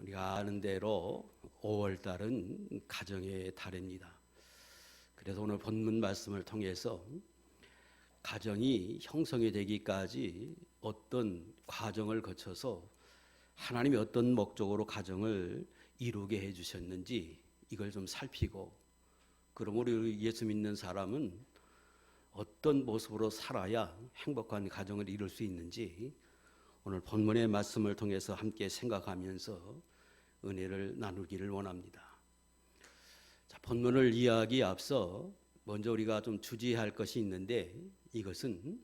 우리가 아는 대로 5월달은 가정의 달입니다. 그래서 오늘 본문 말씀을 통해서 가정이 형성이 되기까지 어떤 과정을 거쳐서 하나님이 어떤 목적으로 가정을 이루게 해주셨는지 이걸 좀 살피고, 그럼 우리 예수 믿는 사람은 어떤 모습으로 살아야 행복한 가정을 이룰 수 있는지 오늘 본문의 말씀을 통해서 함께 생각하면서 은혜를 나누기를 원합니다. 자, 본문을 이해하기에 앞서 먼저 우리가 좀 주의할 것이 있는데, 이것은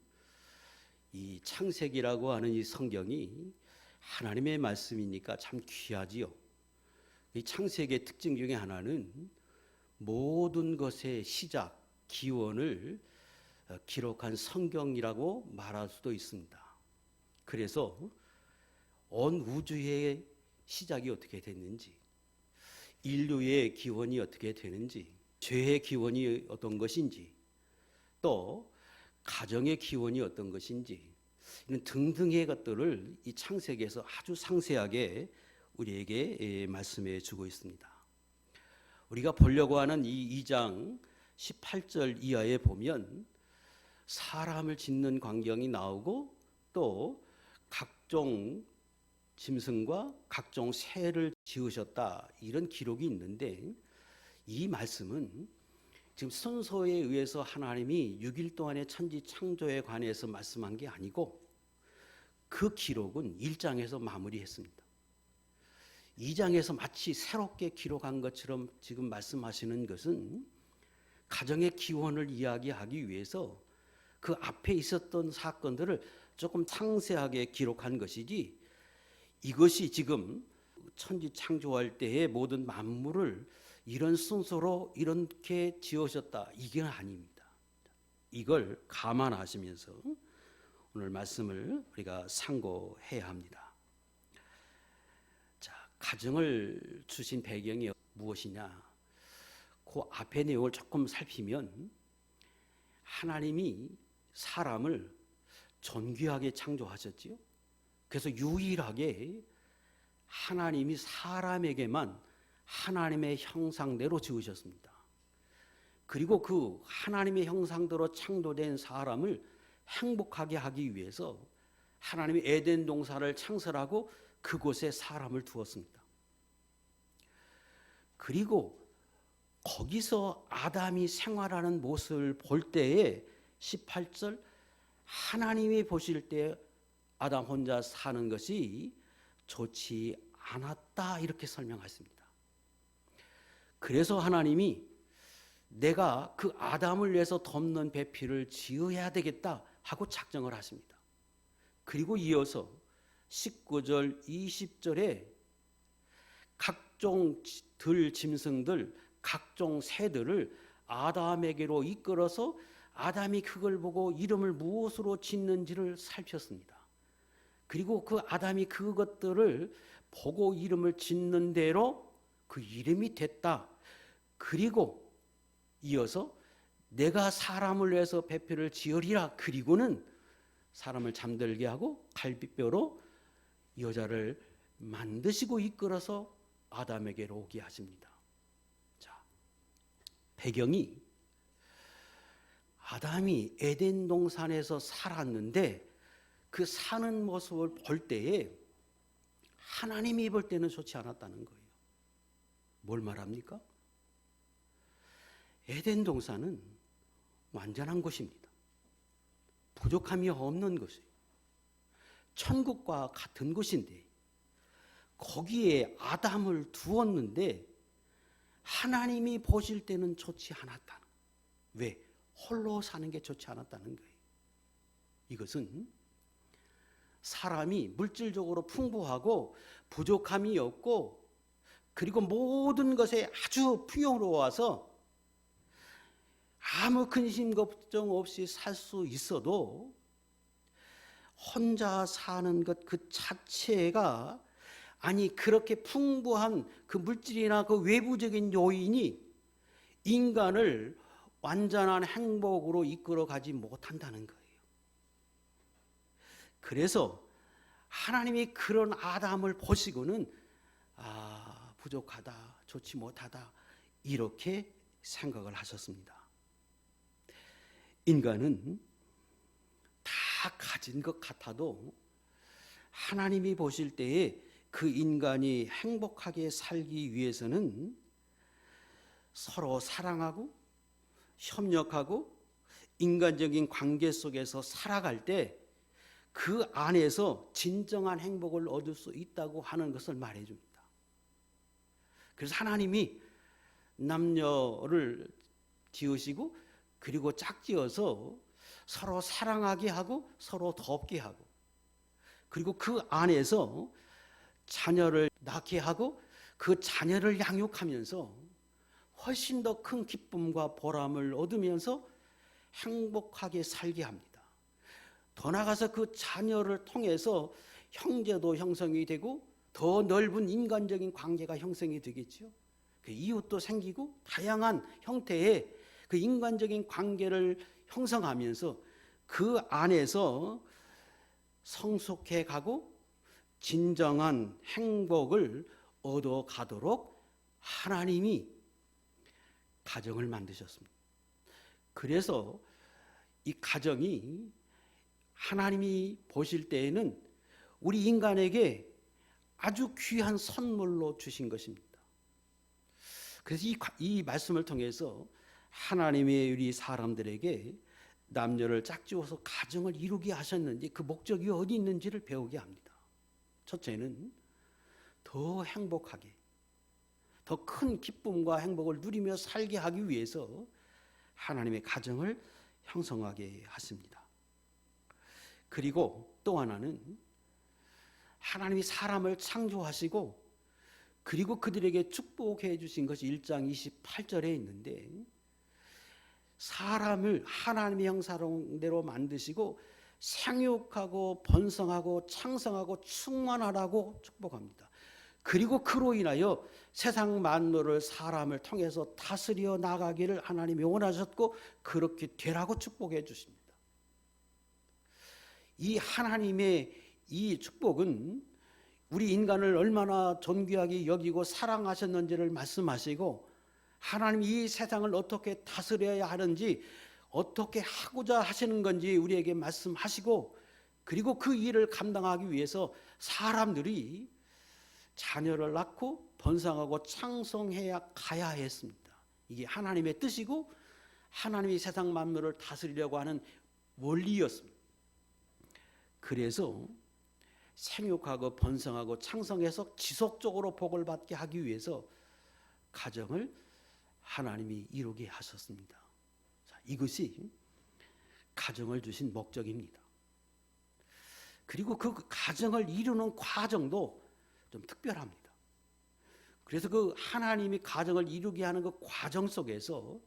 이 창세기라고 하는 이 성경이 하나님의 말씀이니까 참 귀하지요. 이 창세기의 특징 중에 하나는 모든 것의 시작, 기원을 기록한 성경이라고 말할 수도 있습니다. 그래서 온 우주의 시작이 어떻게 됐는지, 인류의 기원이 어떻게 되는지, 죄의 기원이 어떤 것인지, 또 가정의 기원이 어떤 것인지, 이런 등등의 것들을 이 창세기에서 아주 상세하게 우리에게 말씀해 주고 있습니다. 우리가 보려고 하는 이 2장 18절 이하에 보면 사람을 짓는 광경이 나오고, 또 각종 짐승과 각종 새를 지으셨다, 이런 기록이 있는데, 이 말씀은 지금 순서에 의해서 하나님이 6일 동안의 천지 창조에 관해서 말씀한 게 아니고, 그 기록은 1장에서 마무리했습니다. 2장에서 마치 새롭게 기록한 것처럼 지금 말씀하시는 것은 가정의 기원을 이야기하기 위해서 그 앞에 있었던 사건들을 조금 상세하게 기록한 것이지, 이것이 지금 천지 창조할 때의 모든 만물을 이런 순서로 이렇게 지으셨다, 이게 아닙니다. 이걸 감안하시면서 오늘 말씀을 우리가 상고해야 합니다. 자, 가정을 주신 배경이 무엇이냐? 그 앞의 내용을 조금 살피면, 하나님이 사람을 존귀하게 창조하셨지요. 그래서 유일하게 하나님이 사람에게만 하나님의 형상대로 지으셨습니다. 그리고 그 하나님의 형상대로 창조된 사람을 행복하게 하기 위해서 하나님이 에덴 동산을 창설하고 그곳에 사람을 두었습니다. 그리고 거기서 아담이 생활하는 모습을 볼 때에 18절, 하나님이 보실 때 아담 혼자 사는 것이 좋지 않았다, 이렇게 설명했습니다. 그래서 하나님이 내가 그 아담을 위해서 덮는 배필을 지어야 되겠다 하고 작정을 하십니다. 그리고 이어서 19절 20절에 각종 들 짐승들, 각종 새들을 아담에게로 이끌어서 아담이 그걸 보고 이름을 무엇으로 짓는지를 살폈습니다. 그리고 그 아담이 그것들을 보고 이름을 짓는 대로 그 이름이 됐다. 그리고 이어서 내가 사람을 위해서 배필을 지으리라. 그리고는 사람을 잠들게 하고 갈빗뼈로 여자를 만드시고 이끌어서 아담에게로 오게 하십니다. 자, 배경이 아담이 에덴 동산에서 살았는데 그 사는 모습을 볼 때에 하나님이 볼 때는 좋지 않았다는 거예요. 뭘 말합니까? 에덴 동산은 완전한 곳입니다. 부족함이 없는 곳이에요. 천국과 같은 곳인데 거기에 아담을 두었는데 하나님이 보실 때는 좋지 않았다는, 왜? 홀로 사는 게 좋지 않았다는 거예요. 이것은 사람이 물질적으로 풍부하고 부족함이 없고, 그리고 모든 것에 아주 풍요로워서 아무 근심 걱정 없이 살 수 있어도 혼자 사는 것 그 자체가, 아니 그렇게 풍부한 그 물질이나 그 외부적인 요인이 인간을 완전한 행복으로 이끌어가지 못한다는 거예요. 그래서 하나님이 그런 아담을 보시고는 부족하다, 좋지 못하다 이렇게 생각을 하셨습니다. 인간은 다 가진 것 같아도 하나님이 보실 때에 그 인간이 행복하게 살기 위해서는 서로 사랑하고 협력하고 인간적인 관계 속에서 살아갈 때 그 안에서 진정한 행복을 얻을 수 있다고 하는 것을 말해줍니다. 그래서 하나님이 남녀를 지으시고 그리고 짝지어서 서로 사랑하게 하고 서로 덮게 하고 그리고 그 안에서 자녀를 낳게 하고 그 자녀를 양육하면서 훨씬 더 큰 기쁨과 보람을 얻으면서 행복하게 살게 합니다. 더 나아가서 그 자녀를 통해서 형제도 형성이 되고 더 넓은 인간적인 관계가 형성이 되겠죠. 그 이웃도 생기고 다양한 형태의 그 인간적인 관계를 형성하면서 그 안에서 성숙해 가고 진정한 행복을 얻어가도록 하나님이 가정을 만드셨습니다. 그래서 이 가정이 하나님이 보실 때에는 우리 인간에게 아주 귀한 선물로 주신 것입니다. 그래서 이 말씀을 통해서 하나님의 우리 사람들에게 남녀를 짝지어서 가정을 이루게 하셨는지 그 목적이 어디 있는지를 배우게 합니다. 첫째는 더 행복하게 더 큰 기쁨과 행복을 누리며 살게 하기 위해서 하나님의 가정을 형성하게 하십니다. 그리고 또 하나는 하나님이 사람을 창조하시고 그리고 그들에게 축복해 주신 것이 1장 28절에 있는데 사람을 하나님의 형상대로 만드시고 생육하고 번성하고 창성하고 충만하라고 축복합니다. 그리고 그로 인하여 세상 만물을 사람을 통해서 다스려 나가기를 하나님이 원하셨고 그렇게 되라고 축복해 주십니다. 이 하나님의 이 축복은 우리 인간을 얼마나 존귀하게 여기고 사랑하셨는지를 말씀하시고 하나님이 이 세상을 어떻게 다스려야 하는지 어떻게 하고자 하시는 건지 우리에게 말씀하시고 그리고 그 일을 감당하기 위해서 사람들이 자녀를 낳고 번성하고 창성해야 가야 했습니다. 이게 하나님의 뜻이고 하나님이 세상 만물을 다스리려고 하는 원리였습니다. 그래서 생육하고 번성하고 창성해서 지속적으로 복을 받게 하기 위해서 가정을 하나님이 이루게 하셨습니다. 자, 이것이 가정을 주신 목적입니다. 그리고 그 가정을 이루는 과정도 좀 특별합니다. 그래서 그 하나님이 가정을 이루게 하는 그 과정 속에서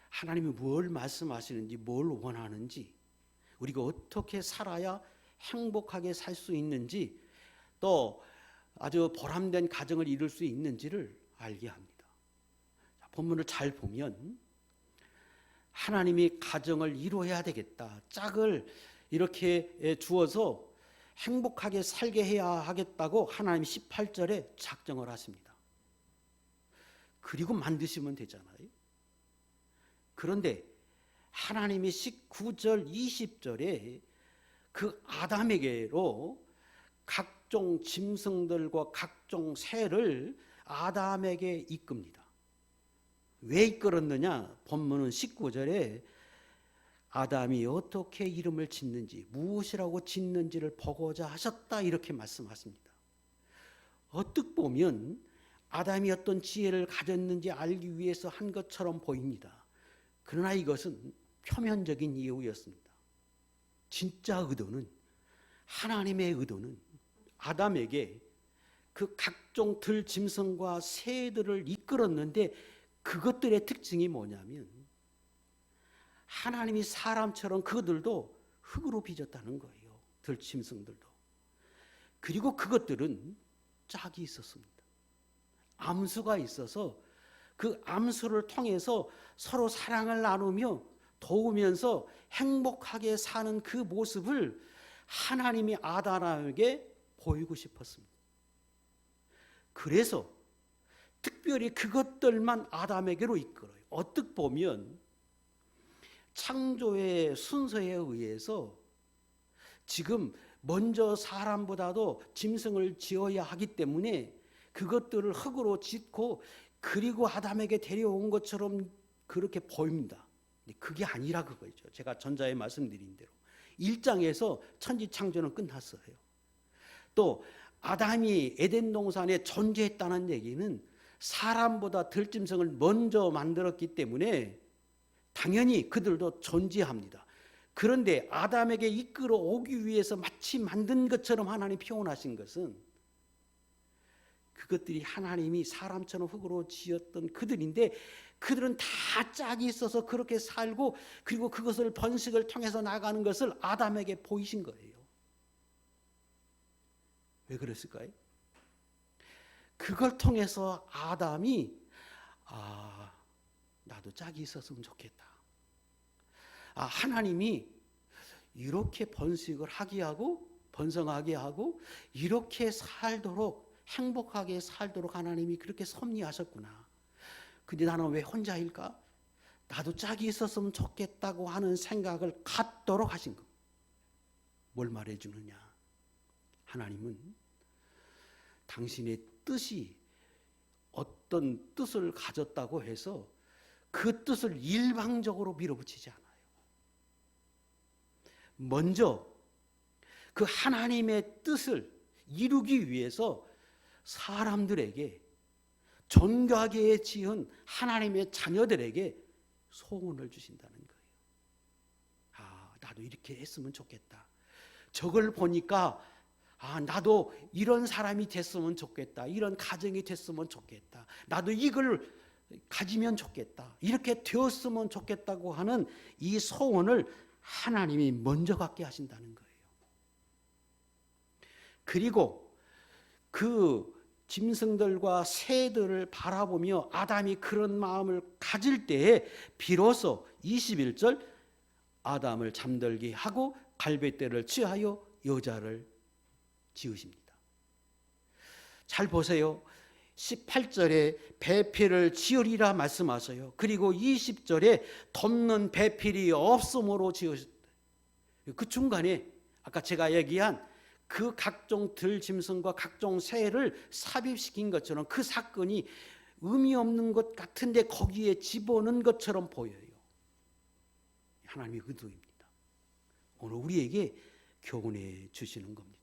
하나님이 뭘 말씀하시는지 뭘 원하는지 우리가 어떻게 살아야 행복하게 살 수 있는지 또 아주 보람된 가정을 이룰 수 있는지를 알게 합니다. 본문을 잘 보면 하나님이 가정을 이루어야 되겠다. 짝을 이렇게 주어서 행복하게 살게 해야 하겠다고 하나님이 18절에 작정을 하십니다. 그리고 만드시면 되잖아요. 그런데 하나님이 19절, 20절에 그 아담에게로 각종 짐승들과 각종 새를 아담에게 이끕니다. 왜 이끌었느냐? 본문은 19절에 아담이 어떻게 이름을 짓는지 무엇이라고 짓는지를 보고자 하셨다 이렇게 말씀하십니다. 어떻게 보면 아담이 어떤 지혜를 가졌는지 알기 위해서 한 것처럼 보입니다. 그러나 이것은 표면적인 이유였습니다. 진짜 의도는 하나님의 의도는 아담에게 그 각종 들짐승과 새들을 이끌었는데 그것들의 특징이 뭐냐면 하나님이 사람처럼 그들도 흙으로 빚었다는 거예요. 들짐승들도. 그리고 그것들은 짝이 있었습니다. 암수가 있어서 그 암수를 통해서 서로 사랑을 나누며 도우면서 행복하게 사는 그 모습을 하나님이 아담에게 보이고 싶었습니다. 그래서 특별히 그것들만 아담에게로 이끌어요. 어떻게 보면 창조의 순서에 의해서 지금 먼저 사람보다도 짐승을 지어야 하기 때문에 그것들을 흙으로 짓고 그리고 아담에게 데려온 것처럼 그렇게 보입니다. 근데 그게 아니라 그거죠. 제가 전자에 말씀드린 대로 1장에서 천지 창조는 끝났어요. 또 아담이 에덴 동산에 존재했다는 얘기는 사람보다 들짐승을 먼저 만들었기 때문에 당연히 그들도 존재합니다. 그런데 아담에게 이끌어 오기 위해서 마치 만든 것처럼 하나님이 표현하신 것은 그것들이 하나님이 사람처럼 흙으로 지었던 그들인데 그들은 다 짝이 있어서 그렇게 살고 그리고 그것을 번식을 통해서 나가는 것을 아담에게 보이신 거예요. 왜 그랬을까요? 그걸 통해서 아담이 나도 짝이 있었으면 좋겠다. 하나님이 이렇게 번식을 하게 하고 번성하게 하고 이렇게 살도록 행복하게 살도록 하나님이 그렇게 섭리하셨구나. 근데 나는 왜 혼자일까? 나도 짝이 있었으면 좋겠다고 하는 생각을 갖도록 하신 것. 뭘 말해주느냐? 하나님은 당신의 뜻이 어떤 뜻을 가졌다고 해서 그 뜻을 일방적으로 밀어붙이지 않아요. 먼저 그 하나님의 뜻을 이루기 위해서 사람들에게 존귀하게 지은 하나님의 자녀들에게 소원을 주신다는 거예요. 나도 이렇게 했으면 좋겠다. 저걸 보니까 나도 이런 사람이 됐으면 좋겠다. 이런 가정이 됐으면 좋겠다. 나도 이걸 가지면 좋겠다. 이렇게 되었으면 좋겠다고 하는 이 소원을 하나님이 먼저 갖게 하신다는 거예요. 그리고 그 짐승들과 새들을 바라보며 아담이 그런 마음을 가질 때에 비로소 21절 아담을 잠들게 하고 갈빗대를 취하여 여자를 지으십니다. 잘 보세요. 18절에 배필을 지으리라 말씀하세요. 그리고 20절에 덮는 배필이 없음으로 지으셨다. 그 중간에 아까 제가 얘기한 그 각종 들짐승과 각종 새를 삽입시킨 것처럼 그 사건이 의미 없는 것 같은데 거기에 집어넣은 것처럼 보여요. 하나님의 의도입니다. 오늘 우리에게 교훈해 주시는 겁니다.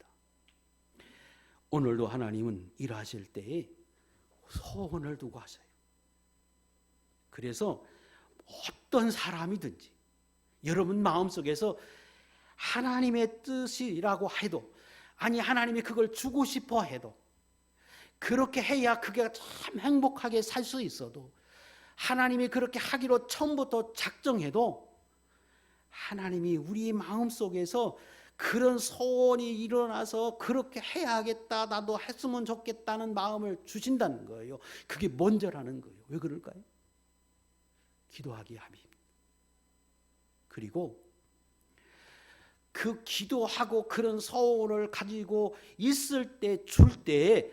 오늘도 하나님은 일하실 때에 소원을 두고 하세요. 그래서 어떤 사람이든지 여러분 마음속에서 하나님의 뜻이라고 해도 아니 하나님이 그걸 주고 싶어 해도 그렇게 해야 그게 참 행복하게 살 수 있어도 하나님이 그렇게 하기로 처음부터 작정해도 하나님이 우리 마음속에서 그런 소원이 일어나서 그렇게 해야겠다 나도 했으면 좋겠다는 마음을 주신다는 거예요. 그게 먼저라는 거예요. 왜 그럴까요? 기도하기 함입니다. 그리고 그 기도하고 그런 소원을 가지고 있을 때 줄 때에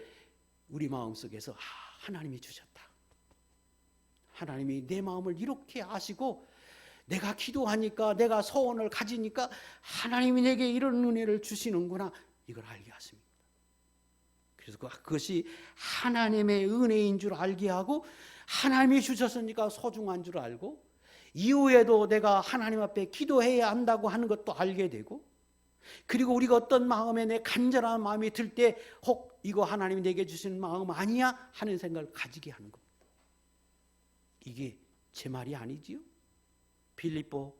우리 마음속에서 하나님이 주셨다. 하나님이 내 마음을 이렇게 아시고 내가 기도하니까 내가 소원을 가지니까 하나님이 내게 이런 은혜를 주시는구나 이걸 알게 하십니다. 그래서 그것이 하나님의 은혜인 줄 알게 하고 하나님이 주셨으니까 소중한 줄 알고 이후에도 내가 하나님 앞에 기도해야 한다고 하는 것도 알게 되고 그리고 우리가 어떤 마음에 내 간절한 마음이 들 때 혹 이거 하나님이 내게 주시는 마음 아니야 하는 생각을 가지게 하는 겁니다. 이게 제 말이 아니지요. 빌립보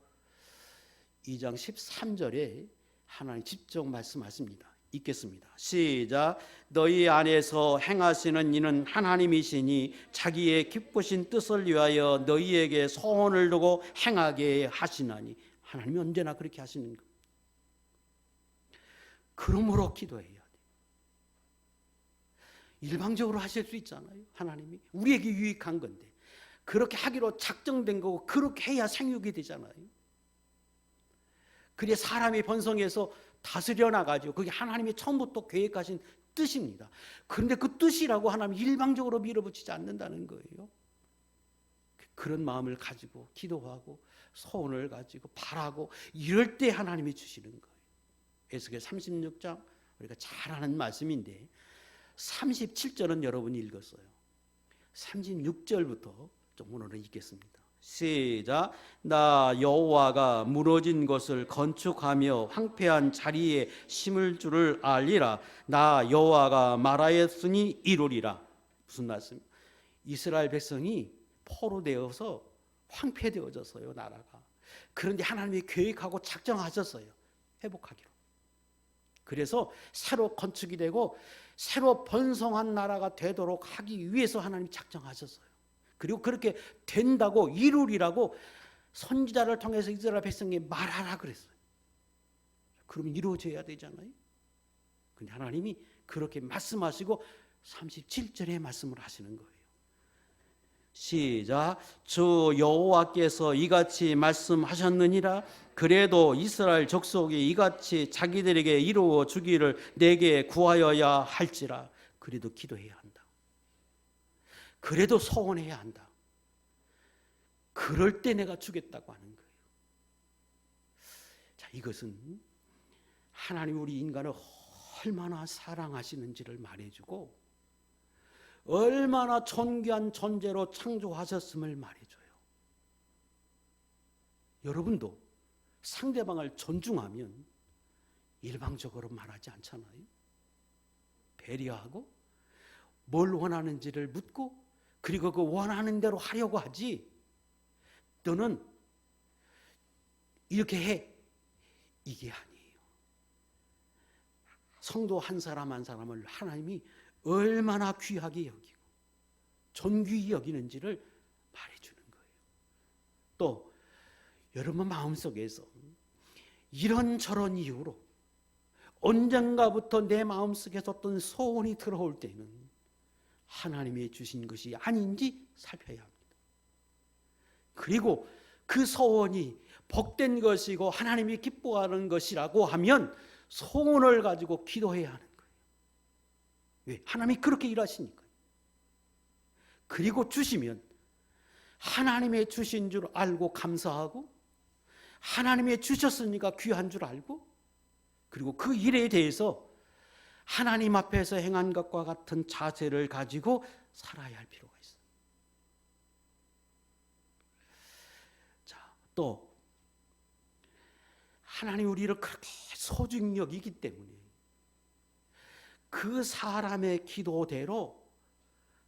2장 13절에 하나님 직접 말씀하십니다. 읽겠습니다. 시작. 너희 안에서 행하시는 이는 하나님이시니 자기의 기쁘신 뜻을 위하여 너희에게 소원을 두고 행하게 하시나니 하나님이 언제나 그렇게 하시는 겁니다. 그러므로 기도해야 돼요. 일방적으로 하실 수 있잖아요. 하나님이 우리에게 유익한 건데 그렇게 하기로 작정된 거고 그렇게 해야 생육이 되잖아요. 그래 사람이 번성해서 다스려 나가죠. 그게 하나님이 처음부터 계획하신 뜻입니다. 그런데 그 뜻이라고 하나님 일방적으로 밀어붙이지 않는다는 거예요. 그런 마음을 가지고 기도하고 소원을 가지고 바라고 이럴 때 하나님이 주시는 거예요. 에스겔 36장 우리가 잘 아는 말씀인데 37절은 여러분이 읽었어요. 36절부터 좀 오늘은 읽겠습니다. 시작. 나 여호와가 무너진 것을 건축하며 황폐한 자리에 심을 줄을 알리라. 나 여호와가 말하였으니 이루리라. 무슨 말씀? 이스라엘 백성이 포로되어서 황폐되어졌어요, 나라가. 그런데 하나님이 계획하고 작정하셨어요, 회복하기로. 그래서 새로 건축이 되고 새로 번성한 나라가 되도록 하기 위해서 하나님이 작정하셨어요. 그리고 그렇게 된다고 이루리라고 선지자를 통해서 이스라엘 백성에게 말하라 그랬어요. 그러면 이루어져야 되잖아요. 근데 하나님이 그렇게 말씀하시고 37절에 말씀을 하시는 거예요. 시작. 주 여호와께서 이같이 말씀하셨느니라. 그래도 이스라엘 족속이 이같이 자기들에게 이루어 주기를 내게 구하여야 할지라. 그래도 기도해야 한다. 그래도 소원해야 한다. 그럴 때 내가 주겠다고 하는 거예요. 자, 이것은 하나님 우리 인간을 얼마나 사랑하시는지를 말해주고 얼마나 존귀한 존재로 창조하셨음을 말해줘요. 여러분도 상대방을 존중하면 일방적으로 말하지 않잖아요. 배려하고 뭘 원하는지를 묻고 그리고 그 원하는 대로 하려고 하지. 너는 이렇게 해. 이게 아니에요. 성도 한 사람 한 사람을 하나님이 얼마나 귀하게 여기고 존귀히 여기는지를 말해주는 거예요. 또 여러분 마음속에서 이런저런 이유로 언젠가부터 내 마음속에서 어떤 소원이 들어올 때는 하나님이 주신 것이 아닌지 살펴야 합니다. 그리고 그 소원이 복된 것이고 하나님이 기뻐하는 것이라고 하면 소원을 가지고 기도해야 하는 거예요. 왜? 하나님이 그렇게 일하시니까요. 그리고 주시면 하나님의 주신 줄 알고 감사하고 하나님의 주셨으니까 귀한 줄 알고 그리고 그 일에 대해서 하나님 앞에서 행한 것과 같은 자세를 가지고 살아야 할 필요가 있어요. 자, 또 하나님 우리를 그렇게 소중히 여기기 때문에 그 사람의 기도대로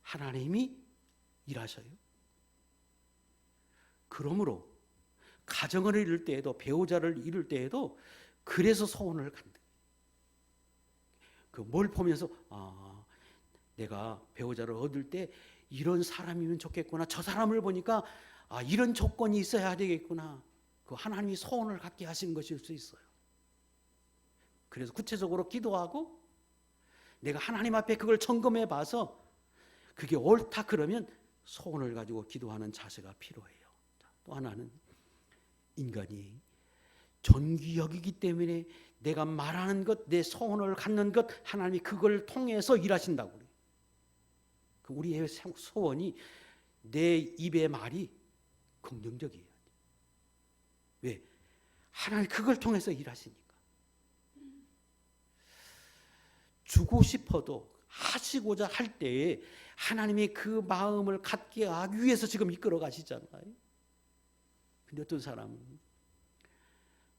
하나님이 일하셔요. 그러므로 가정을 이룰 때에도 배우자를 이룰 때에도 그래서 소원을 간다. 그 뭘 보면서 내가 배우자를 얻을 때 이런 사람이면 좋겠구나. 저 사람을 보니까 이런 조건이 있어야 되겠구나. 그 하나님이 소원을 갖게 하신 것일 수 있어요. 그래서 구체적으로 기도하고 내가 하나님 앞에 그걸 점검해 봐서 그게 옳다 그러면 소원을 가지고 기도하는 자세가 필요해요. 또 하나는 인간이 존귀 여기기 때문에 내가 말하는 것, 내 소원을 갖는 것 하나님이 그걸 통해서 일하신다고 그래요. 우리의 소원이 내 입의 말이 긍정적이에요. 왜? 하나님 그걸 통해서 일하시니까. 주고 싶어도 하시고자 할 때에 하나님이 그 마음을 갖게 하기 위해서 지금 이끌어 가시잖아요. 근데 어떤 사람은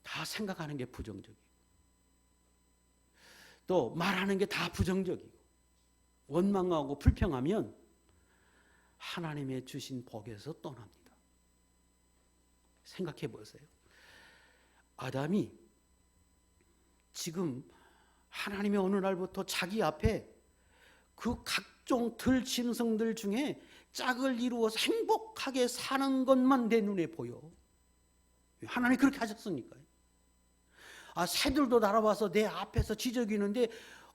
다 생각하는 게 부정적이고 또 말하는 게 다 부정적이고 원망하고 불평하면 하나님의 주신 복에서 떠납니다. 생각해 보세요. 아담이 지금 하나님의 어느 날부터 자기 앞에 그 각종 들짐승들 중에 짝을 이루어서 행복하게 사는 것만 내 눈에 보여. 하나님이 그렇게 하셨으니까요. 새들도 날아와서 내 앞에서 지저귀는데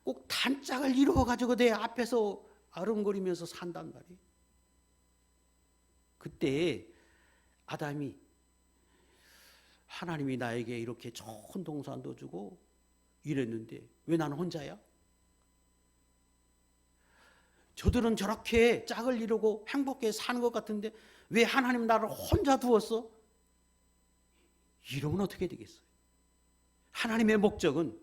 꼭 단짝을 이루어가지고 내 앞에서 아른거리면서 산단 말이에요. 그때 아담이 하나님이 나에게 이렇게 좋은 동산도 주고 이랬는데 왜 나는 혼자야? 저들은 저렇게 짝을 이루고 행복하게 사는 것 같은데 왜 하나님 나를 혼자 두었어? 이러면 어떻게 되겠어요? 하나님의 목적은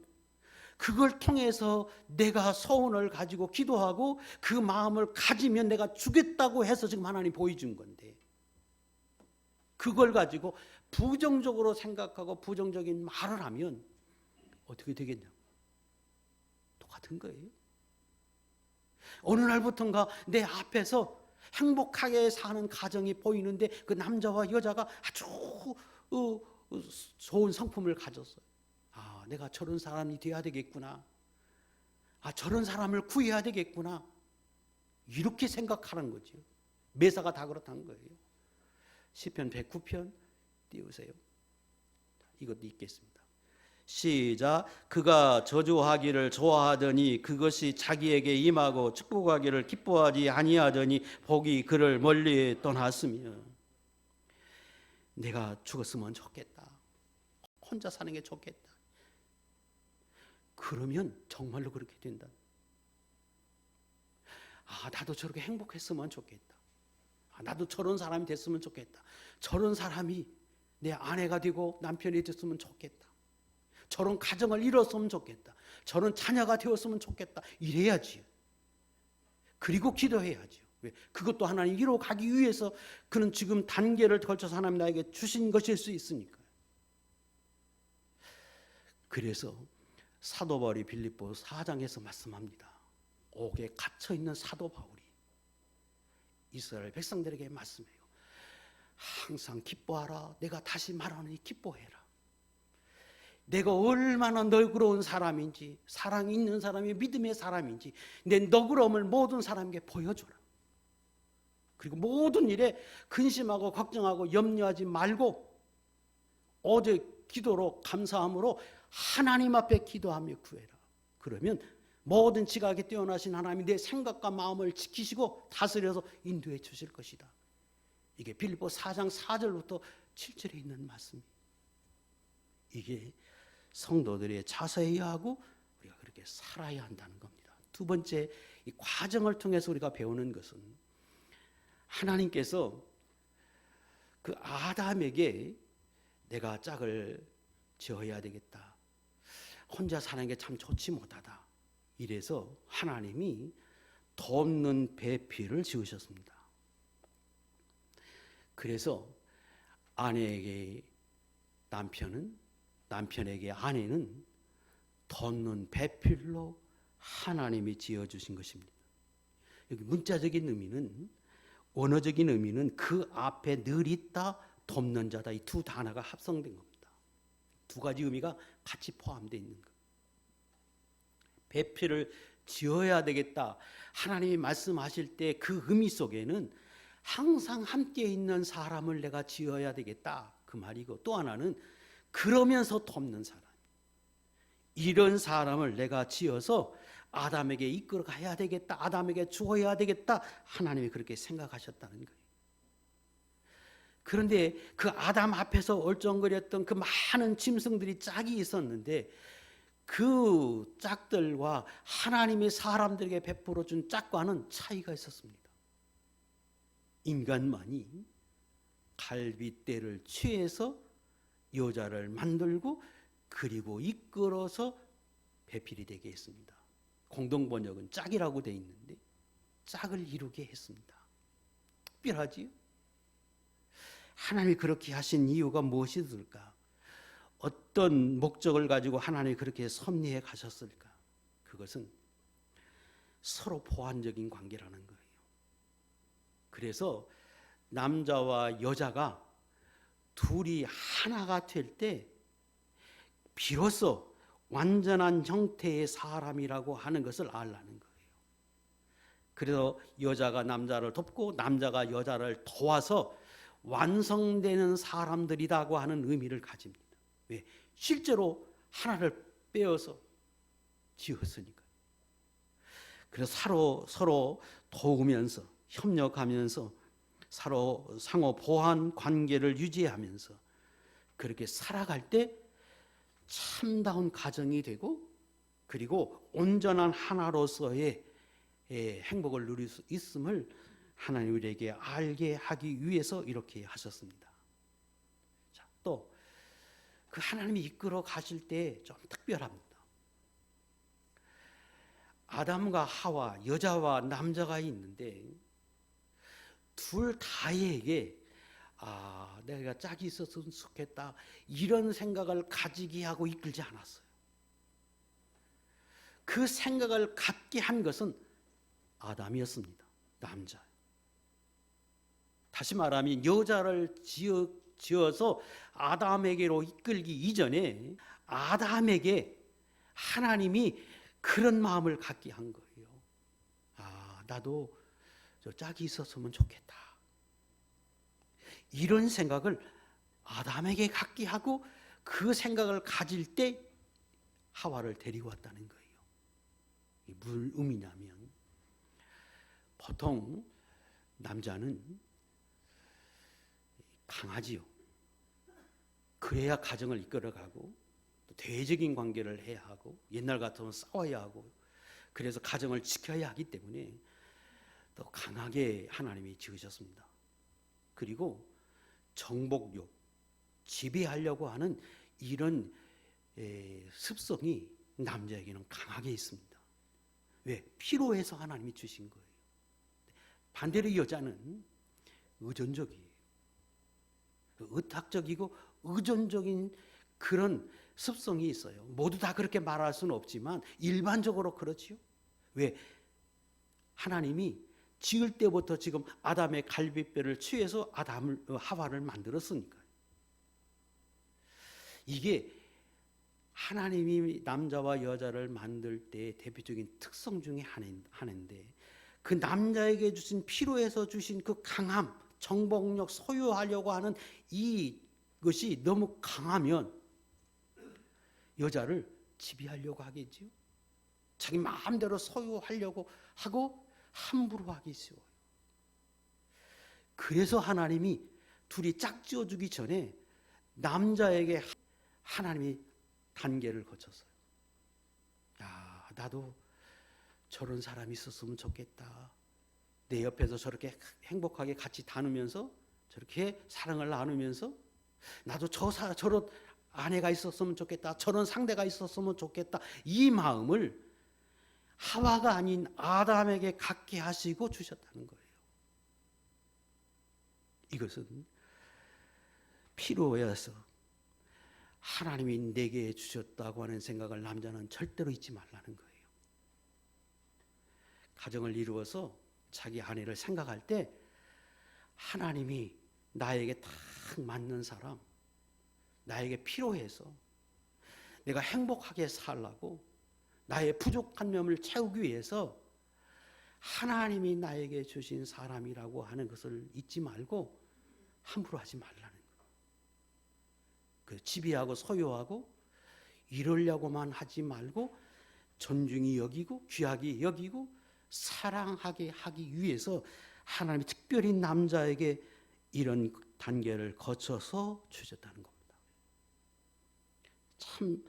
그걸 통해서 내가 소원을 가지고 기도하고 그 마음을 가지면 내가 주겠다고 해서 지금 하나님 보여준 건데, 그걸 가지고 부정적으로 생각하고 부정적인 말을 하면 어떻게 되겠냐? 똑같은 거예요. 어느 날부턴가 내 앞에서 행복하게 사는 가정이 보이는데 그 남자와 여자가 아주 좋은 성품을 가졌어요. 아, 내가 저런 사람이 돼야 되겠구나. 아, 저런 사람을 구해야 되겠구나. 이렇게 생각하는 거죠. 매사가 다 그렇다는 거예요. 시편 109편 띄우세요. 이것도 읽겠습니다. 시작. 그가 저주하기를 좋아하더니 그것이 자기에게 임하고 축복하기를 기뻐하지 아니하더니 복이 그를 멀리 떠났으며. 내가 죽었으면 좋겠다. 혼자 사는 게 좋겠다. 그러면 정말로 그렇게 된다. 아, 나도 저렇게 행복했으면 좋겠다. 아, 나도 저런 사람이 됐으면 좋겠다. 저런 사람이 내 아내가 되고 남편이 됐으면 좋겠다. 저런 가정을 이뤘으면 좋겠다. 저런 자녀가 되었으면 좋겠다. 이래야지요. 그리고 기도해야지요. 왜? 그것도 하나님 이뤄가기 위해서 그는 지금 단계를 걸쳐서 하나님 나에게 주신 것일 수 있으니까요. 그래서 사도 바울이 빌립보 4장에서 말씀합니다. 옥에 갇혀 있는 사도 바울이 이스라엘 백성들에게 말씀해요. 항상 기뻐하라. 내가 다시 말하노니 기뻐해라. 내가 얼마나 너그러운 사람인지, 사랑이 있는 사람이 믿음의 사람인지 내 너그러움을 모든 사람에게 보여줘라. 그리고 모든 일에 근심하고 걱정하고 염려하지 말고 어제 기도로 감사함으로 하나님 앞에 기도하며 구해라. 그러면 모든 지각에 뛰어나신 하나님이 내 생각과 마음을 지키시고 다스려서 인도해 주실 것이다. 이게 빌립보 4장 4절부터 7절에 있는 말씀이에요. 이게 성도들의 자세해야 하고 우리가 그렇게 살아야 한다는 겁니다. 두 번째, 이 과정을 통해서 우리가 배우는 것은 하나님께서 그 아담에게 내가 짝을 지어야 되겠다. 혼자 사는 게 참 좋지 못하다. 이래서 하나님이 돕는 배필을 지으셨습니다. 그래서 아내에게 남편은, 남편에게 아내는 돕는 배필로 하나님이 지어주신 것입니다. 여기 문자적인 의미는, 원어적인 의미는 그 앞에 늘 있다, 돕는 자다. 이 두 단어가 합성된 겁니다. 두 가지 의미가 같이 포함되어 있는 것. 배필을 지어야 되겠다. 하나님이 말씀하실 때 그 의미 속에는 항상 함께 있는 사람을 내가 지어야 되겠다. 그 말이고, 또 하나는 그러면서 돕는 사람. 이런 사람을 내가 지어서 아담에게 이끌어 가야 되겠다. 아담에게 주어야 되겠다. 하나님이 그렇게 생각하셨다는 거예요. 그런데 그 아담 앞에서 얼쩡거렸던 그 많은 짐승들이 짝이 있었는데 그 짝들과 하나님이 사람들에게 베풀어 준 짝과는 차이가 있었습니다. 인간만이 갈빗대를 취해서 여자를 만들고 그리고 이끌어서 배필이 되게 했습니다. 공동번역은 짝이라고 되어 있는데 짝을 이루게 했습니다. 특별하지요? 하나님이 그렇게 하신 이유가 무엇이었을까? 어떤 목적을 가지고 하나님이 그렇게 섭리해 가셨을까? 그것은 서로 보완적인 관계라는 거예요. 그래서 남자와 여자가 둘이 하나가 될 때 비로소 완전한 형태의 사람이라고 하는 것을 알라는 거예요. 그래서 여자가 남자를 돕고 남자가 여자를 도와서 완성되는 사람들이라고 하는 의미를 가집니다. 왜? 실제로 하나를 빼어서 지었으니까. 그래서 서로 도우면서 협력하면서 서로 상호 보완 관계를 유지하면서 그렇게 살아갈 때 참다운 가정이 되고 그리고 온전한 하나로서의 행복을 누릴 수 있음을 하나님 우리에게 알게 하기 위해서 이렇게 하셨습니다. 자, 또 그 하나님이 이끌어 가실 때 좀 특별합니다. 아담과 하와, 여자와 남자가 있는데 둘 다에게 내가 짝이 있었으면 좋겠다 이런 생각을 가지게 하고 이끌지 않았어요. 그 생각을 갖게 한 것은 아담이었습니다. 남자. 다시 말하면 여자를 지어서 아담에게로 이끌기 이전에 아담에게 하나님이 그런 마음을 갖게 한 거예요. 나도 저 짝이 있었으면 좋겠다. 이런 생각을 아담에게 갖게 하고 그 생각을 가질 때 하와를 데리고 왔다는 거예요. 이게 무슨 의미냐면 보통 남자는 강하지요. 그래야 가정을 이끌어가고 또 대외적인 관계를 해야 하고 옛날 같으면 싸워야 하고 그래서 가정을 지켜야 하기 때문에 더 강하게 하나님이 지으셨습니다. 그리고 정복욕, 지배하려고 하는 이런 습성이 남자에게는 강하게 있습니다. 왜? 필요해서 하나님이 주신 거예요. 반대로 여자는 의존적이에요. 의탁적이고 의존적인 그런 습성이 있어요. 모두 다 그렇게 말할 수는 없지만 일반적으로 그렇지요. 왜? 하나님이 지을 때부터 지금 아담의 갈비뼈를 취해서 하와를 만들었으니까요. 이게 하나님이 남자와 여자를 만들 때 대표적인 특성 중에 하나인데 그 남자에게 주신 필요해서 주신 그 강함, 정복력, 소유하려고 하는 이것이 너무 강하면 여자를 지배하려고 하겠지요. 자기 마음대로 소유하려고 하고 함부로 하기 쉬워요. 그래서 하나님이 둘이 짝지어 주기 전에 남자에게 하나님이 단계를 거쳤어요. 나도 저런 사람이 있었으면 좋겠다. 내 옆에서 저렇게 행복하게 같이 다니면서 저렇게 사랑을 나누면서 나도 저런 아내가 있었으면 좋겠다. 저런 상대가 있었으면 좋겠다. 이 마음을 하와가 아닌 아담에게 갖게 하시고 주셨다는 거예요. 이것은 필요해서 하나님이 내게 주셨다고 하는 생각을 남자는 절대로 잊지 말라는 거예요. 가정을 이루어서 자기 아내를 생각할 때 하나님이 나에게 딱 맞는 사람, 나에게 필요해서 내가 행복하게 살라고 나의 부족한 면을 채우기 위해서 하나님이 나에게 주신 사람이라고 하는 것을 잊지 말고 함부로 하지 말라는 거예요. 그 지배하고 소유하고 이러려고만 하지 말고 존중히 여기고 귀하게 여기고 사랑하게 하기 위해서 하나님이 특별히 남자에게 이런 단계를 거쳐서 주셨다는 겁니다. 참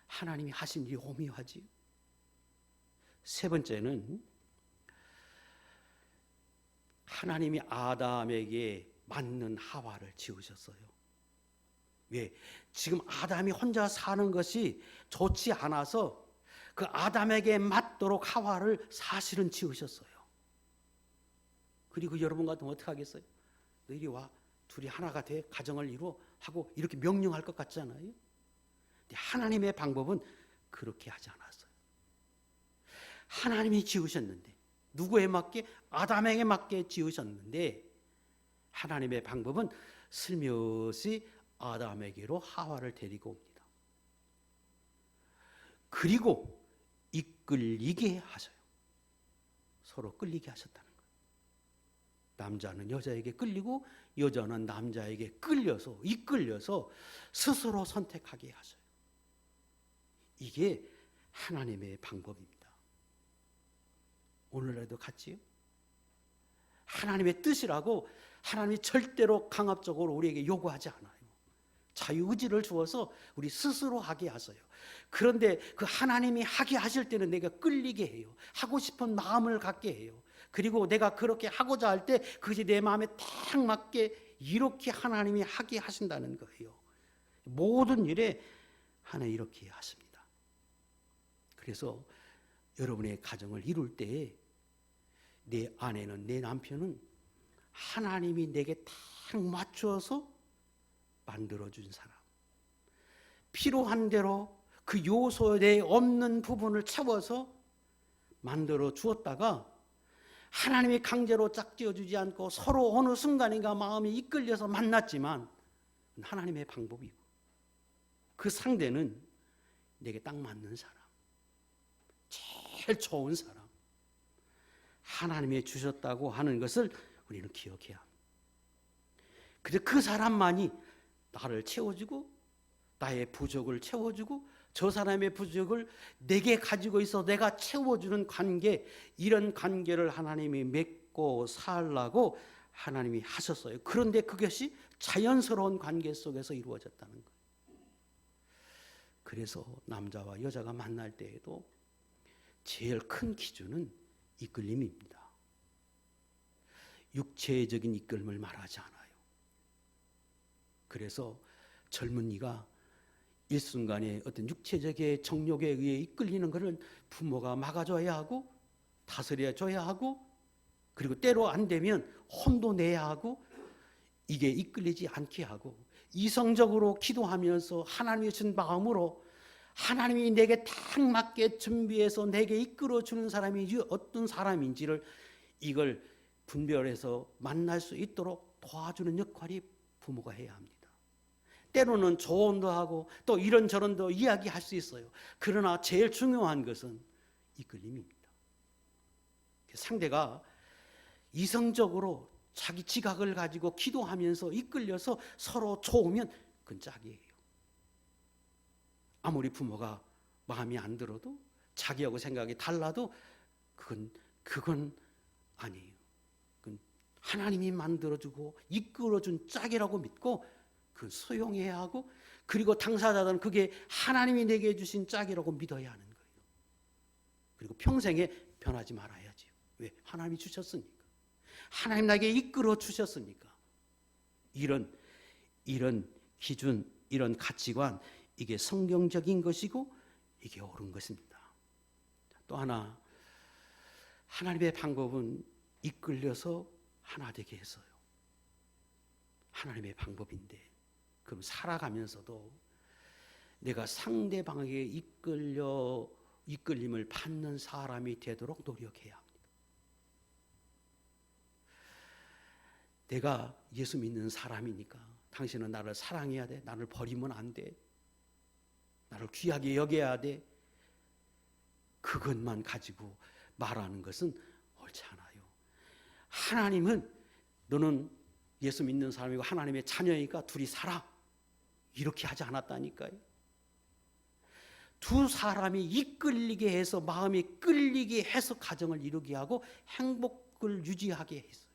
하나님이 하신 일이 오묘하지. 세 번째는 하나님이 아담에게 맞는 하와를 지으셨어요. 왜? 지금 아담이 혼자 사는 것이 좋지 않아서 그 아담에게 맞도록 하와를 사실은 지으셨어요. 그리고 여러분 같으면 어떻게 하겠어요? 너 이리 와. 둘이 하나가 돼 가정을 이루어 하고 이렇게 명령할 것 같잖아요. 근데 하나님의 방법은 그렇게 하지 않았어요. 하나님이 지으셨는데 누구에 맞게? 아담에게 맞게 지으셨는데 하나님의 방법은 슬며시 아담에게로 하와를 데리고 옵니다. 그리고 이끌리게 하셔요. 서로 끌리게 하셨다는 거예요. 남자는 여자에게 끌리고 여자는 남자에게 끌려서 이끌려서 스스로 선택하게 하셔요. 이게 하나님의 방법입니다. 오늘날도 같지요? 하나님의 뜻이라고 하나님이 절대로 강압적으로 우리에게 요구하지 않아요. 자유의지를 주어서 우리 스스로 하게 하세요. 그런데 그 하나님이 하게 하실 때는 내가 끌리게 해요. 하고 싶은 마음을 갖게 해요. 그리고 내가 그렇게 하고자 할 때 그것이 내 마음에 딱 맞게 이렇게 하나님이 하게 하신다는 거예요. 모든 일에 하나님 이렇게 하십니다. 그래서 여러분의 가정을 이룰 때 내 아내는, 내 남편은 하나님이 내게 딱 맞춰서 만들어준 사람, 필요한 대로 그 요소에 없는 부분을 채워서 만들어 주었다가 하나님이 강제로 짝지어주지 않고 서로 어느 순간인가 마음이 이끌려서 만났지만 하나님의 방법이고 그 상대는 내게 딱 맞는 사람, 제일 좋은 사람, 하나님이 주셨다고 하는 것을 우리는 기억해야 합니다. 그래서 그 사람만이 나를 채워주고 나의 부족을 채워주고 저 사람의 부족을 내게 가지고 있어 내가 채워주는 관계, 이런 관계를 하나님이 맺고 살라고 하나님이 하셨어요. 그런데 그것이 자연스러운 관계 속에서 이루어졌다는 거예요. 그래서 남자와 여자가 만날 때에도 제일 큰 기준은 이끌림입니다. 육체적인 이끌림을 말하지 않아요. 그래서 젊은이가 일순간에 어떤 육체적인 정욕에 의해 이끌리는 것을 부모가 막아줘야 하고 다스려줘야 하고, 그리고 때로 안 되면 혼도내야 하고, 이게 이끌리지 않게 하고 이성적으로 기도하면서 하나님이 준 마음으로 하나님이 내게 딱 맞게 준비해서 내게 이끌어주는 사람이 어떤 사람인지를 이걸 분별해서 만날 수 있도록 도와주는 역할이 부모가 해야 합니다. 때로는 조언도 하고 또 이런저런도 이야기할 수 있어요. 그러나 제일 중요한 것은 이끌림입니다. 상대가 이성적으로 자기 지각을 가지고 기도하면서 이끌려서 서로 좋으면 그건 짝이에요. 아무리 부모가 마음이 안 들어도 자기하고 생각이 달라도 그건 아니에요. 그건 하나님이 만들어주고 이끌어준 짝이라고 믿고 그 수용해야 하고, 그리고 당사자들은 그게 하나님이 내게 주신 짝이라고 믿어야 하는 거예요. 그리고 평생에 변하지 말아야지요. 왜? 하나님이 주셨으니까. 하나님 나에게 이끌어 주셨으니까. 이런 기준, 이런 가치관, 이게 성경적인 것이고 이게 옳은 것입니다. 또 하나, 하나님의 방법은 이끌려서 하나 되게 했어요. 하나님의 방법인데, 그럼 살아가면서도 내가 상대방에게 이끌림을 받는 사람이 되도록 노력해야 합니다. 내가 예수 믿는 사람이니까 당신은 나를 사랑해야 돼. 나를 버리면 안 돼. 나를 귀하게 여겨야 돼. 그것만 가지고 말하는 것은 옳지 않아요. 하나님은 너는 예수 믿는 사람이고 하나님의 자녀니까 둘이 살아. 이렇게 하지 않았다니까요. 두 사람이 이끌리게 해서, 마음이 끌리게 해서 가정을 이루게 하고 행복을 유지하게 했어요.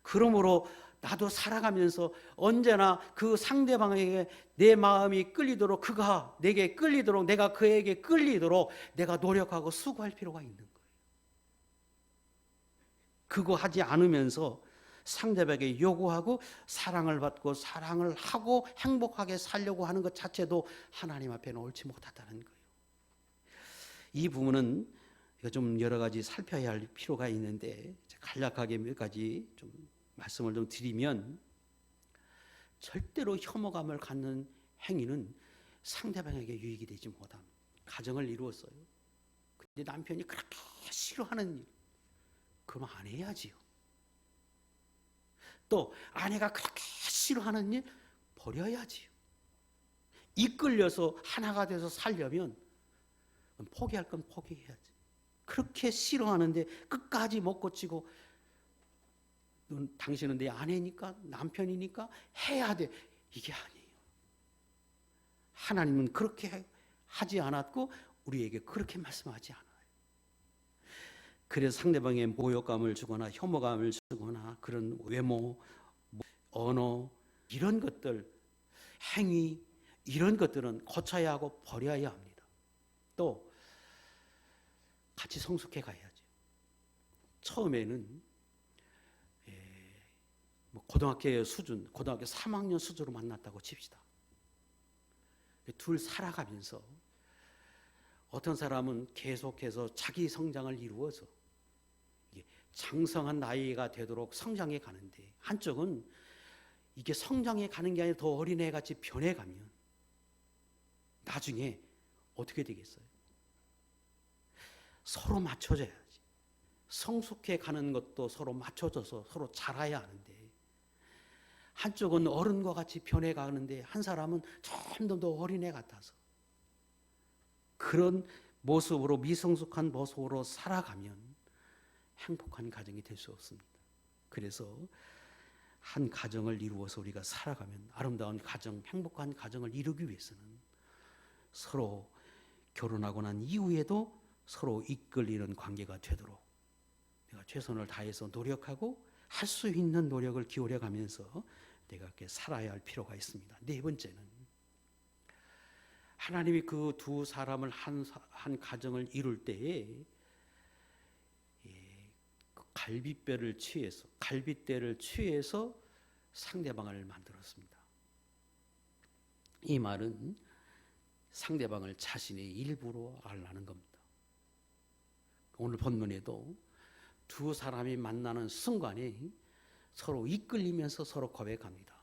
그러므로 나도 살아가면서 언제나 그 상대방에게 내 마음이 끌리도록, 그가 내게 끌리도록, 내가 그에게 끌리도록 내가 노력하고 수고할 필요가 있는 거예요. 그거 하지 않으면서 상대방에게 요구하고 사랑을 받고 사랑을 하고 행복하게 살려고 하는 것 자체도 하나님 앞에는 옳지 못하다는 거예요. 이 부분은 좀 여러 가지 살펴야 할 필요가 있는데 간략하게 몇 가지 좀 말씀을 좀 드리면, 절대로 혐오감을 갖는 행위는 상대방에게 유익이 되지 못합니다. 가정을 이루었어요. 근데 남편이 그렇게 싫어하는 일, 그럼 안 해야지요. 또 아내가 그렇게 싫어하는 일 버려야지요. 이끌려서 하나가 돼서 살려면 포기할 건 포기해야지. 그렇게 싫어하는데 끝까지 못 고치고 당신은 내 아내니까 남편이니까 해야 돼, 이게 아니에요. 하나님은 그렇게 하지 않았고 우리에게 그렇게 말씀하지 않아요. 그래서 상대방에 모욕감을 주거나 혐오감을 주거나 그런 외모, 언어, 이런 것들, 행위 이런 것들은 고쳐야 하고 버려야 합니다. 또 같이 성숙해 가야죠. 처음에는 고등학교 수준, 고등학교 3학년 수준으로 만났다고 칩시다. 둘 살아가면서 어떤 사람은 계속해서 자기 성장을 이루어서 장성한 나이가 되도록 성장해 가는데, 한쪽은 이게 성장해 가는 게 아니라 더 어린애같이 변해가면 나중에 어떻게 되겠어요? 서로 맞춰줘야지. 성숙해 가는 것도 서로 맞춰줘서 서로 자라야 하는데, 한쪽은 어른과 같이 변해가는데 한 사람은 점점 더 어린애 같아서 그런 모습으로, 미성숙한 모습으로 살아가면 행복한 가정이 될 수 없습니다. 그래서 한 가정을 이루어서 우리가 살아가면, 아름다운 가정, 행복한 가정을 이루기 위해서는 서로 결혼하고 난 이후에도 서로 이끌리는 관계가 되도록 내가 최선을 다해서 노력하고 할 수 있는 노력을 기울여 가면서 내가 이렇게 살아야 할 필요가 있습니다. 네 번째는, 하나님이 그 두 사람을 한 가정을 이룰 때에 갈빗대를 취해서 상대방을 만들었습니다. 이 말은 상대방을 자신의 일부로 알라는 겁니다. 오늘 본문에도 두 사람이 만나는 순간에 서로 이끌리면서 서로 고백합니다.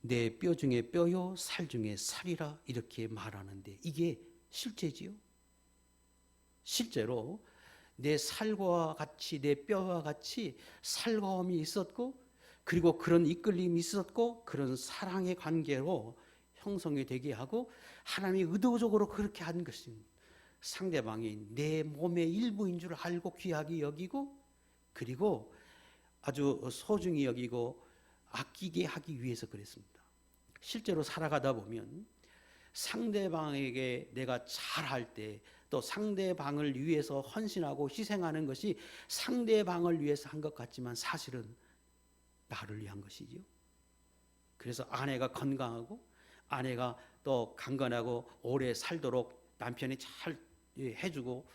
내 뼈 중에 뼈요 살 중에 살이라, 이렇게 말하는데 이게 실제지요. 실제로 내 살과 같이, 내 뼈와 같이 살가움이 있었고, 그리고 그런 이끌림이 있었고, 그런 사랑의 관계로 형성이 되게 하고, 하나님이 의도적으로 그렇게 한 것입니다. 상대방이 내 몸의 일부인 줄 알고 귀하게 여기고, 그리고 아주 소중히 여기고 아끼게 하기 위해서 그랬습니다. 실제로 살아가다 보면 상대방에게 내가 잘할 때, 또 상대방을 위해서 헌신하고 희생하는 것이 상대방을 위해서 한 것 같지만 사실은 나를 위한 것이죠. 그래서 아내가 건강하고, 아내가 또 강건하고 오래 살도록 남편이 잘 해주고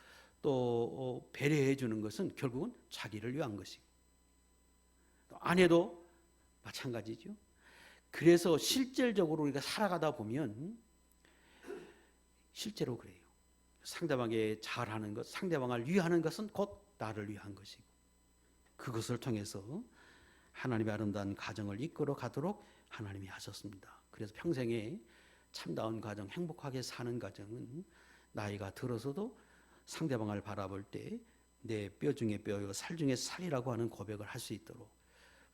또 배려해 주는 것은 결국은 자기를 위한 것이고, 아내도 마찬가지죠. 그래서 실질적으로 우리가 살아가다 보면 실제로 그래요. 상대방에게 잘하는 것, 상대방을 위하는 것은 곧 나를 위한 것이고, 그것을 통해서 하나님의 아름다운 가정을 이끌어 가도록 하나님이 하셨습니다. 그래서 평생에 참다운 가정, 행복하게 사는 가정은 나이가 들어서도 상대방을 바라볼 때 내 뼈 중에 뼈요 살 중에 살이라고 하는 고백을 할 수 있도록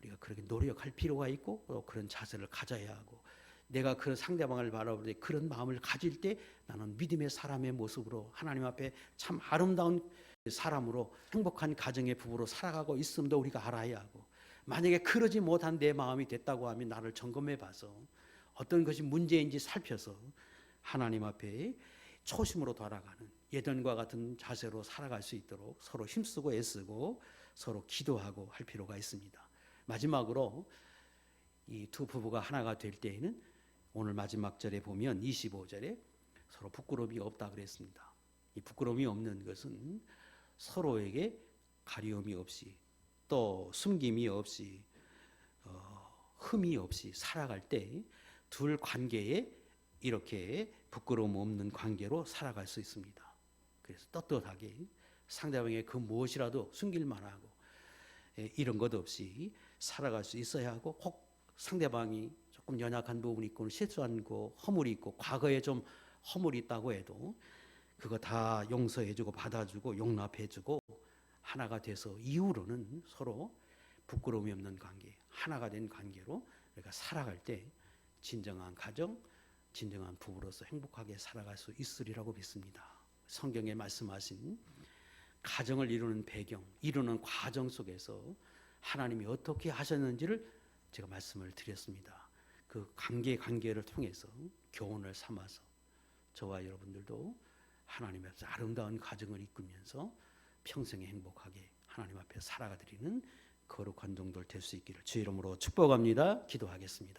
우리가 그렇게 노력할 필요가 있고, 또 그런 자세를 가져야 하고, 내가 그 상대방을 바라볼 때 그런 마음을 가질 때 나는 믿음의 사람의 모습으로 하나님 앞에 참 아름다운 사람으로 행복한 가정의 부부로 살아가고 있음도 우리가 알아야 하고, 만약에 그러지 못한 내 마음이 됐다고 하면 나를 점검해 봐서 어떤 것이 문제인지 살펴서 하나님 앞에 초심으로 돌아가는 예전과 같은 자세로 살아갈 수 있도록 서로 힘쓰고 애쓰고 서로 기도하고 할 필요가 있습니다. 마지막으로 이 두 부부가 하나가 될 때에는 오늘 마지막 절에 보면 25절에 서로 부끄러움이 없다 그랬습니다. 이 부끄러움이 없는 것은 서로에게 가리움이 없이, 또 숨김이 없이, 흠이 없이 살아갈 때 둘 관계에 이렇게 부끄러움 없는 관계로 살아갈 수 있습니다. 그래서 떳떳하게 상대방의 그 무엇이라도 숨길 만하고 이런 것 없이 살아갈 수 있어야 하고, 혹 상대방이 조금 연약한 부분이 있고 실수한 거, 허물이 있고, 과거에 좀 허물이 있다고 해도 그거 다 용서해주고 받아주고 용납해주고 하나가 돼서 이후로는 서로 부끄러움이 없는 관계, 하나가 된 관계로 우리가 살아갈 때 진정한 가정, 진정한 부부로서 행복하게 살아갈 수 있으리라고 믿습니다. 성경에 말씀하신 가정을 이루는 배경, 이루는 과정 속에서 하나님이 어떻게 하셨는지를 제가 말씀을 드렸습니다. 그 관계를 통해서 교훈을 삼아서 저와 여러분들도 하나님 앞에서 아름다운 가정을 이끌면서 평생에 행복하게 하나님 앞에 살아가드리는 거룩한 종들 될 수 있기를 주 이름으로 축복합니다. 기도하겠습니다.